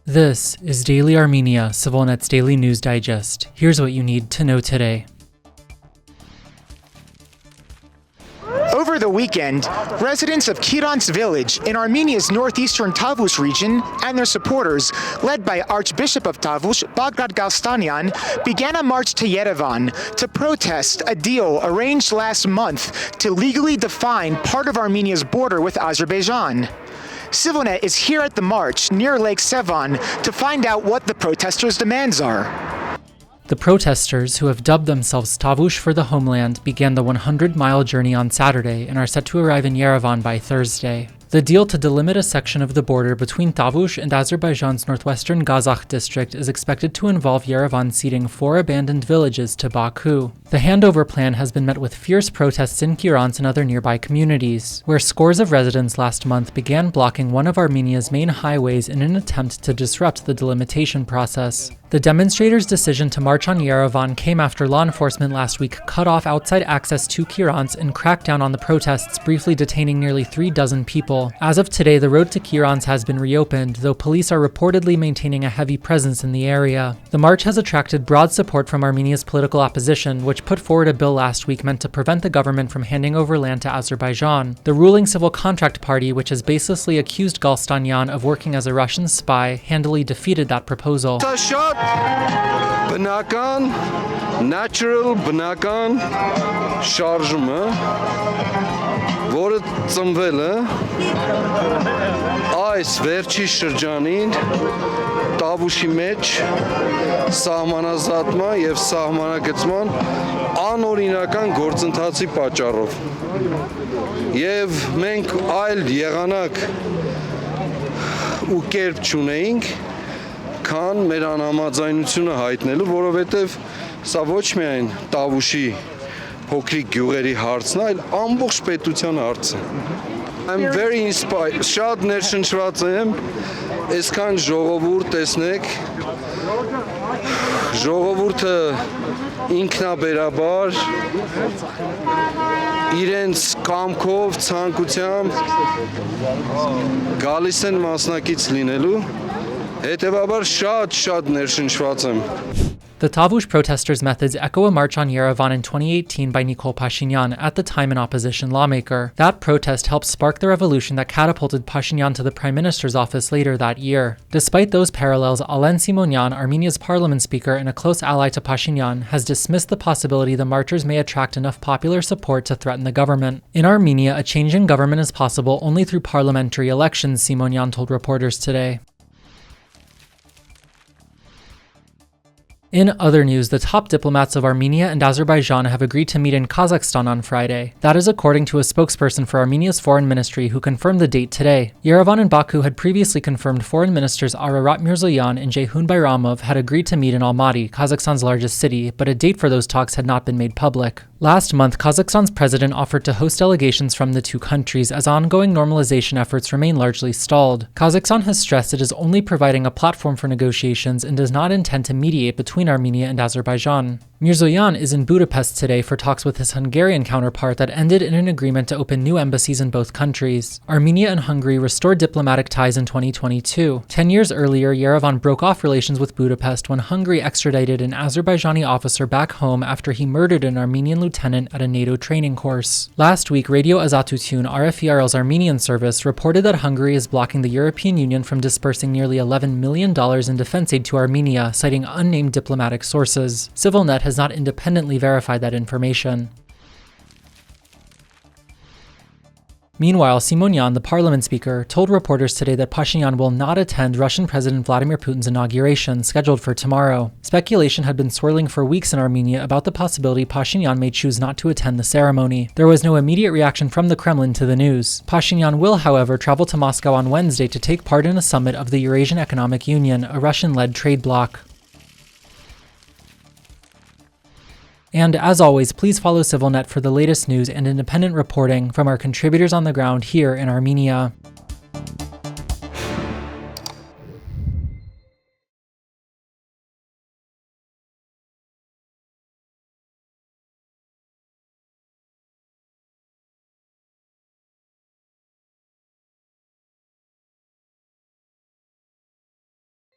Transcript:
This is Daily Armenia, ΣիվիլNet's daily news digest. Here's what you need to know today. Over the weekend, residents of Kiran's village in Armenia's northeastern Tavush region and their supporters, led by Archbishop of Tavush, Pashinyan, began a march to Yerevan to protest a deal arranged last month to legally define part of Armenia's border with Azerbaijan. ΣիվiLNet is here at the march near Lake Sevan to find out what the protesters' demands are. The protesters, who have dubbed themselves Tavush for the homeland, began the 100-mile journey on Saturday and are set to arrive in Yerevan by Thursday. The deal to delimit a section of the border between Tavush and Azerbaijan's northwestern Kazakh district is expected to involve Yerevan ceding 4 abandoned villages to Baku. The handover plan has been met with fierce protests in Kiran and other nearby communities, where scores of residents last month began blocking one of Armenia's main highways in an attempt to disrupt the delimitation process. The demonstrators' decision to march on Yerevan came after law enforcement last week cut off outside access to Kiran and cracked down on the protests, briefly detaining nearly 3 dozen people. As of today, the road to Kiran has been reopened, though police are reportedly maintaining a heavy presence in the area. The march has attracted broad support from Armenia's political opposition, which put forward a bill last week meant to prevent the government from handing over land to Azerbaijan. The ruling Civil Contract Party, which has baselessly accused Pashinyan of working as a Russian spy, handily defeated that proposal. Բնական, natural, բնական շարժումը, որը ծնվել է այս վերջի շրջանին Տավուշի մեջ սահմանազատման եւ սահմանագծման անօրինական գործընթացի պատճառով եւ մենք այլ եղանակ ու կերպ չունեինք քան մեր անհամաձայնությունը հայտնելու, որովհետև սա ոչ միայն Տավուշի փոքրիկ գյուղերի հարցն է, այլ ամբողջ պետության հարցը։ I'm very inspired, շատ ներշնչված եմ, այսքան ժողովուրդ տեսնեք, ժողովուրդը ինքնաբերաբար իրենց կամքով, ցանկությամբ գալիս են մասնակից լինելու, հետևաբար շատ ներշնչված եմ։ The Tavush protesters' methods echo a march on Yerevan in 2018 by Nikol Pashinyan, at the time an opposition lawmaker. That protest helped spark the revolution that catapulted Pashinyan to the prime minister's office later that year. Despite those parallels, Alen Simonyan, Armenia's parliament speaker and a close ally to Pashinyan, has dismissed the possibility the marchers may attract enough popular support to threaten the government. In Armenia, a change in government is possible only through parliamentary elections, Simonyan told reporters today. In other news, the top diplomats of Armenia and Azerbaijan have agreed to meet in Kazakhstan on Friday. That is according to a spokesperson for Armenia's foreign ministry who confirmed the date today. Yerevan and Baku had previously confirmed foreign ministers Ararat Mirzoyan and Ceyhun Bayramov had agreed to meet in Almaty, Kazakhstan's largest city, but a date for those talks had not been made public. Last month, Kazakhstan's president offered to host delegations from the two countries as ongoing normalization efforts remain largely stalled. Kazakhstan has stressed it is only providing a platform for negotiations and does not intend to mediate between Armenia and Azerbaijan. Mirzoyan is in Budapest today for talks with his Hungarian counterpart that ended in an agreement to open new embassies in both countries. Armenia and Hungary restored diplomatic ties in 2022. 10 years earlier, Yerevan broke off relations with Budapest when Hungary extradited an Azerbaijani officer back home after he murdered an Armenian lieutenant at a NATO training course. Last week, Radio Azatutun, RFERL's Armenian service, reported that Hungary is blocking the European Union from dispersing nearly $11 million in defense aid to Armenia, citing unnamed diplomatic sources. ΣիվiLNet has not independently verified that information. Meanwhile, Simonyan, the parliament speaker, told reporters today that Pashinyan will not attend Russian President Vladimir Putin's inauguration, scheduled for tomorrow. Speculation had been swirling for weeks in Armenia about the possibility Pashinyan may choose not to attend the ceremony. There was no immediate reaction from the Kremlin to the news. Pashinyan will, however, travel to Moscow on Wednesday to take part in a summit of the Eurasian Economic Union, a Russian-led trade bloc. And as always, please follow ΣiviLNet for the latest news and independent reporting from our contributors on the ground here in Armenia.